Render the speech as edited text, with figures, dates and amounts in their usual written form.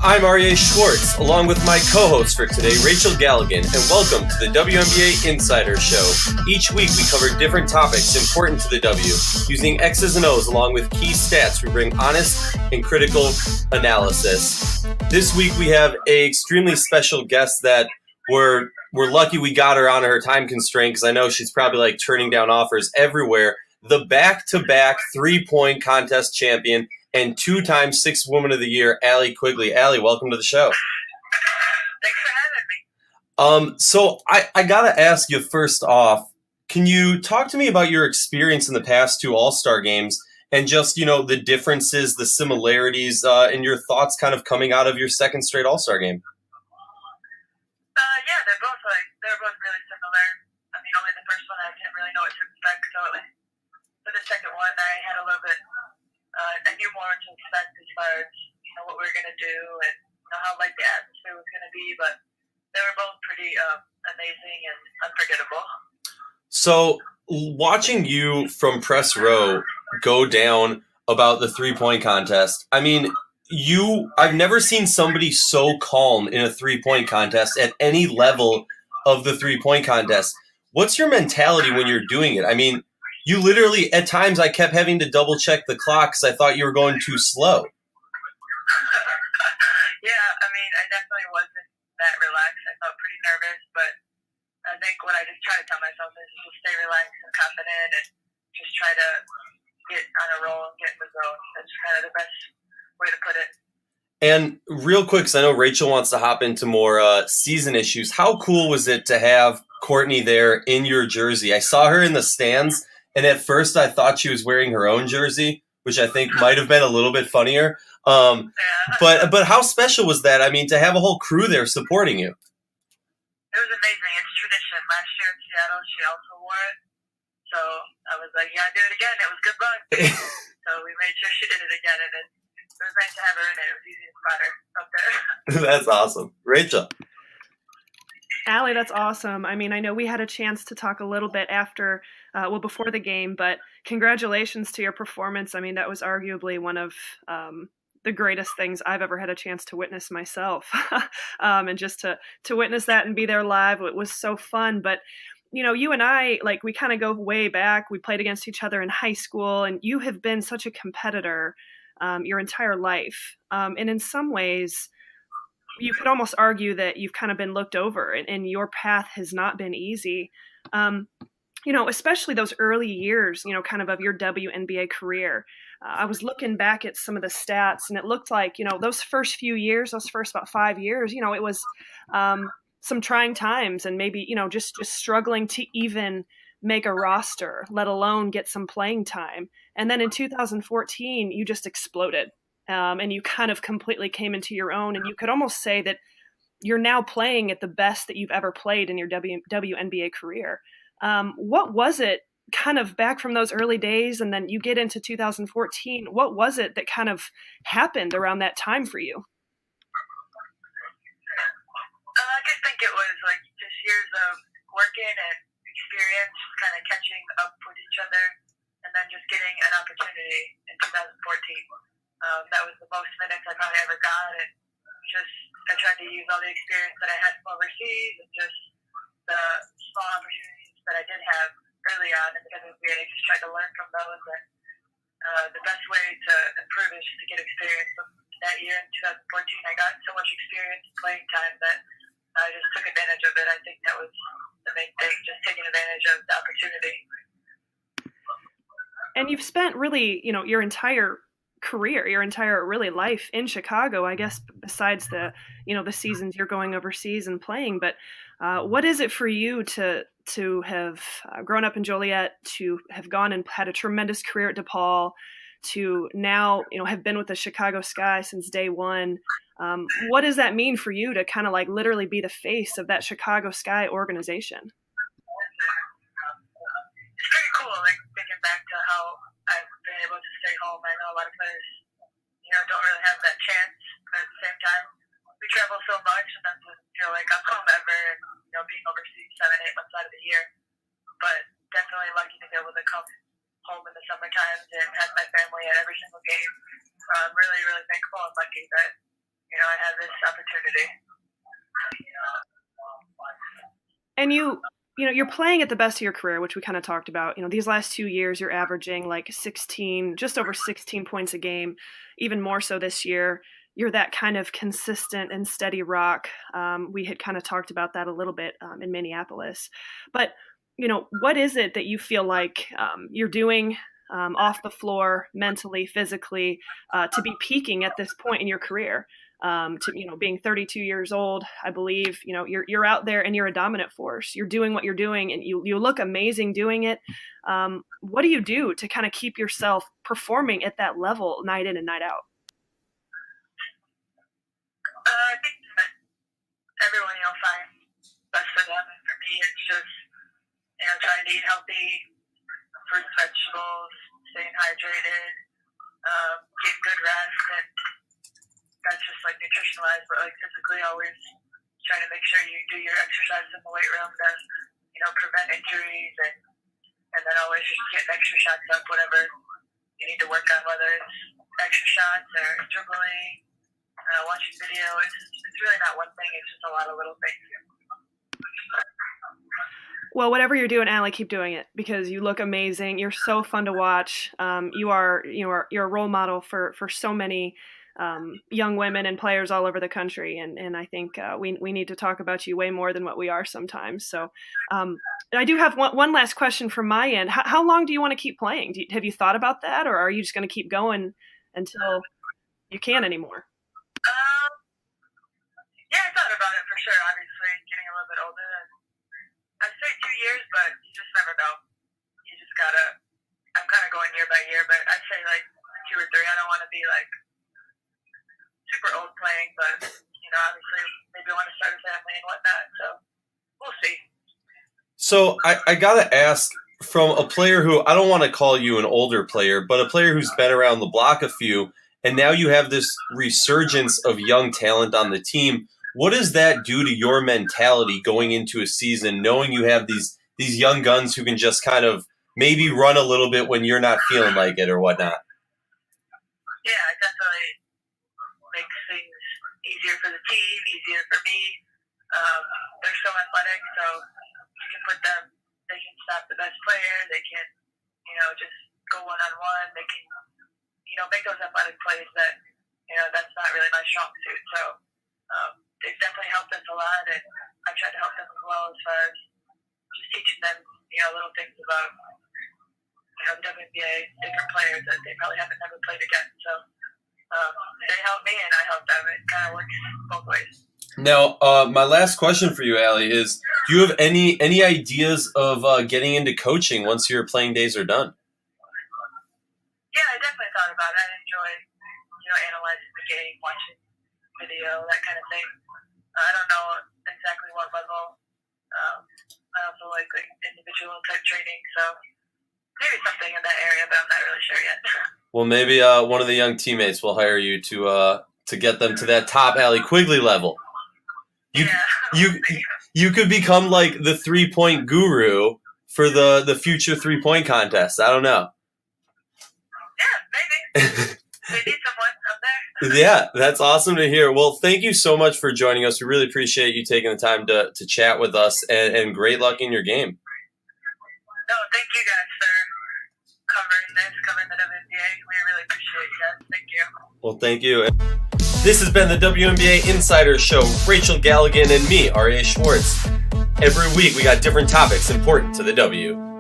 I'm Aryeh Schwartz, along with my co-host for today, Rachel Galligan, and welcome to the WNBA Insider Show. Each week we cover different topics important to the W. Using X's and O's along with key stats, we bring honest and critical analysis. This week we have an extremely special guest that we're lucky we got her on her time constraint, because I know she's probably like turning down offers everywhere. The back-to-back three-point contest champion and two-time Sixth Woman of the Year, Allie Quigley. Allie, welcome to the show. Thanks for having me. So I gotta ask you first off, can you talk to me about your experience in the past two All-Star games and just, the differences, the similarities, and your thoughts kind of coming out of your second straight All-Star game? Yeah, they're both really similar. I mean, only the first one I didn't really know what to expect, so for the second one I had a little bit. I knew more to expect as far as what we were going to do and how the atmosphere was going to be, but they were both pretty amazing and unforgettable. So watching you from press row go down about the three-point contest, I mean, I've never seen somebody so calm in a three-point contest at any level of the three-point contest. What's your mentality when you're doing it? I mean, you literally, at times, I kept having to double-check the clock because I thought you were going too slow. Yeah, I mean, I definitely wasn't that relaxed. I felt pretty nervous, but I think what I just try to tell myself is just stay relaxed and confident and just try to get on a roll and get in the zone. That's kind of the best way to put it. And real quick, because I know Rachel wants to hop into more season issues, how cool was it to have Courtney there in your jersey? I saw her in the stands, and at first I thought she was wearing her own jersey, which I think might have been a little bit funnier. But how special was that? I mean, to have a whole crew there supporting you. It was amazing. It's tradition. Last year in Seattle, she also wore it. So I was like, yeah, do it again. It was good luck. So we made sure she did it again, and it was nice to have her in it. It was easy to spot her up there. That's awesome. Rachel. Allie, that's awesome. I mean, I know we had a chance to talk a little bit before the game, but congratulations to your performance. I mean, that was arguably one of the greatest things I've ever had a chance to witness myself. And just to witness that and be there live, it was so fun. But, you and I, we kind of go way back. We played against each other in high school, and you have been such a competitor your entire life. And in some ways, you could almost argue that you've kind of been looked over and your path has not been easy. Especially those early years, kind of your WNBA career. I was looking back at some of the stats, and it looked like, those first few years, those first about 5 years, it was some trying times and maybe, just struggling to even make a roster, let alone get some playing time. And then in 2014, you just exploded. And you kind of completely came into your own, and you could almost say that you're now playing at the best that you've ever played in your WNBA career. What was it kind of back from those early days, and then you get into 2014, what was it that kind of happened around that time for you? I just think it was just years of working and experience kind of catching up with each other, and then just getting an opportunity in 2014. That was the most minutes I probably ever got, and I tried to use all the experience that I had from overseas and just the small opportunities that I did have early on in the WNBA. I just tried to learn from those, and the best way to improve is just to get experience. That year in 2014, I got so much experience and playing time that I just took advantage of it. I think that was the main thing, just taking advantage of the opportunity. And you've spent really, your entire career, your entire really life in Chicago, I guess, besides the seasons you're going overseas and playing. But what is it for you to have grown up in Joliet, to have gone and had a tremendous career at DePaul, to now, have been with the Chicago Sky since day one? What does that mean for you to kind of literally be the face of that Chicago Sky organization? It's pretty cool, thinking back to how I've been able to stay home. I know a lot of players, don't really have that chance, but at the same time, we travel so much, and that doesn't feel like I'm home ever, and, being overseas 7-8 months out of the year. But definitely lucky to be able to come home in the summer times and have my family at every single game. I'm really, really thankful and lucky that I had this opportunity. And you're playing at the best of your career, which we kind of talked about. These last 2 years, you're averaging like 16, just over 16 points a game, even more so this year. You're that kind of consistent and steady rock. We had kind of talked about that a little bit in Minneapolis. But, what is it that you feel like you're doing off the floor, mentally, physically, to be peaking at this point in your career? Being 32 years old, I believe, you're out there and you're a dominant force. You're doing what you're doing and you look amazing doing it. What do you do to kind of keep yourself performing at that level night in and night out? I think that everyone, finds best for them. And for me, it's just, trying to eat healthy, fruits, vegetables, staying hydrated, getting good rest, and that's just like nutrition-wise, but like physically, always trying to make sure you do your exercise in the weight room to, prevent injuries, and then always just getting extra shots up, whatever you need to work on, whether it's extra shots or dribbling, watching video. It's really not one thing; it's just a lot of little things. Well, whatever you're doing, Allie, keep doing it because you look amazing. You're so fun to watch. You're a role model for so many young women and players all over the country, and I think we need to talk about you way more than what we are sometimes. So, I do have one last question from my end. How long do you want to keep playing? Have you thought about that, or are you just going to keep going until you can't anymore? Yeah, I thought about it for sure. Obviously, getting a little bit older. I'd say 2 years, but you just never know. You just gotta. I'm kind of going year by year, but I'd say like 2 or 3. I don't want to be like super old playing, but obviously maybe I want to start a family and whatnot. So we'll see. So I gotta ask, from a player who, I don't want to call you an older player, but a player who's been around the block a few, and now you have this resurgence of young talent on the team. What does that do to your mentality going into a season, knowing you have these young guns who can just kind of maybe run a little bit when you're not feeling like it or whatnot? Yeah, it definitely makes things easier for the team, easier for me. They're so athletic, so you can put them, they can stop the best player, they can, just go one-on-one, they can, make those athletic plays that, that's not really my strong suit. So they've definitely helped us a lot, and I try to help them as well as far as just teaching them, little things about, the WNBA, different players that they probably haven't never played against. So they help me and I help them. It kind of works both ways. Now, my last question for you, Allie, is do you have any ideas of getting into coaching once your playing days are done? Yeah, I definitely thought about it. I enjoy, analyzing the game, watching video, that kind of thing. I don't know exactly what level. I also like individual type training, so maybe something in that area, but I'm not really sure yet. Well, maybe one of the young teammates will hire you to get them to that top Allie Quigley level. You could become like the 3-point guru for the future 3-point contest. I don't know. Yeah, maybe. They need someone up there. Yeah, that's awesome to hear. Well, thank you so much for joining us. We really appreciate you taking the time to chat with us, and great luck in your game. No, thank you guys for covering the WNBA. We really appreciate you guys. Thank you. Well, thank you. This has been the WNBA Insider Show. Rachel Galligan and me, R.A. Schwartz. Every week we got different topics important to the W.